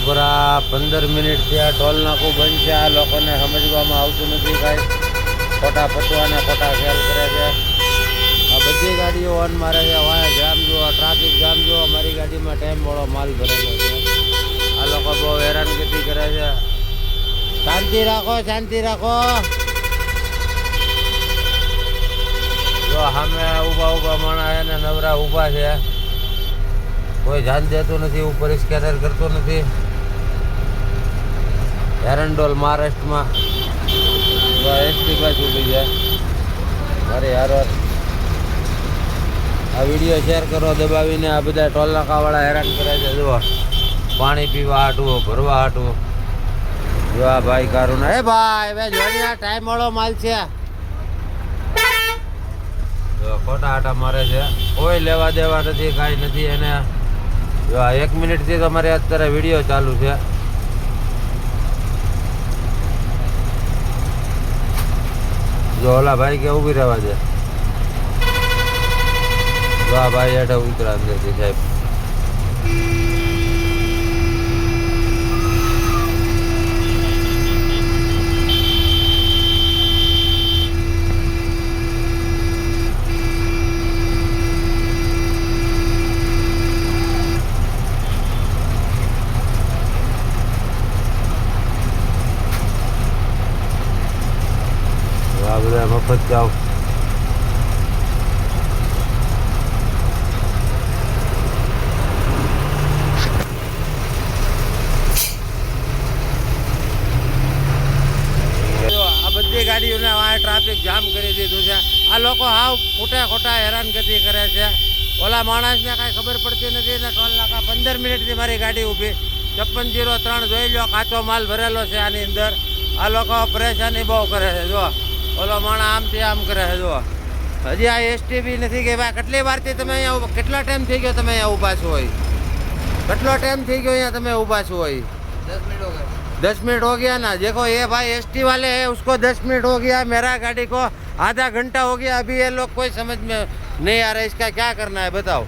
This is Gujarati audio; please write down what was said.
ભરા 15 મિનિટ થયા, ટોલ નાકું બંધ છે. આ લોકોને સમજવામાં આવતું નથી કાંઈ, ખોટા પતવાના ખોટા ખ્યાલ કરે છે. આ બધી ગાડીઓ ઓન મારે છે. વાયા જામ જુઓ, ટ્રાફિક જામ જુઓ. મારી ગાડીમાં ટાઈમ વાળો માલ ભરેલો છે. આ લોકો બહુ હેરાનગતિ કરે છે. શાંતિ રાખો, શાંતિ રાખો. જો સામે ઊભા માણસ છે ને નવરા ઊભા છે, કોઈ ધ્યાન દેતું નથી, ઉપર સ્કેનર કરતું નથી. એરંડોલ મહારાષ્ટ્રમાં એસટી બાજુ ઊભી છે મારી હારો. આ વિડીયો શેર કરો દબાવીને. આ બધા ટોલ નાકાવાળા હેરાન કરે છે. જુઓ પાણી પીવા હાટવું, ભરવા હાટવું. જો આ ભાઈ કારું ના, એ ભાઈ હવે જોની આ ટાઈમ વાળો માલ છે. જો ખોટા આટા મારે છે, કોઈ લેવા દેવા નથી, કાંઈ નથી એને. જો 1 મિનિટથી તમારે અત્યારે વિડીયો ચાલુ છે. જો ઓલા ભાઈ કે ઊભી રહેવા દે. જો આ ભાઈ હેઠે ઉતરા અંદરથી સાહેબ. આ બધા મફત જાઓ. બધી ગાડીઓને આ ટ્રાફિક જામ કરી દીધું છે. આ લોકો હાવ ખોટા હેરાનગતિ કરે છે. ઓલા માણસને કાંઈ ખબર પડતી નથી ને ટોલ નાકા 15 મિનિટથી મારી ગાડી ઊભી. 5603 જોઈ લો, કાચો માલ ભરેલો છે આની અંદર. આ લોકો પરેશાની બહુ કરે છે. જો ઓલો માણસ આમથી આમ કરે છે. જો હજી આ એસટી બી નથી કે ભાઈ કેટલી વારથી તમે અહીંયા, કેટલા ટાઈમ થઈ ગયો તમે અહીંયા ઊભા છો હોય? કેટલો ટાઈમ થઈ ગયો અહીંયા તમે ઊભા છો હોય? 10 मिनट हो गए। 10 मिनट हो गया ना। देखो ये भाई एसटी वाले हैं, उसको 10 मिनट हो गया, मेरा गाड़ी को आधा घंटा हो गया। अभी ये लोग कोई समझ में नहीं आ रहा है, इसका क्या करना है बताओ।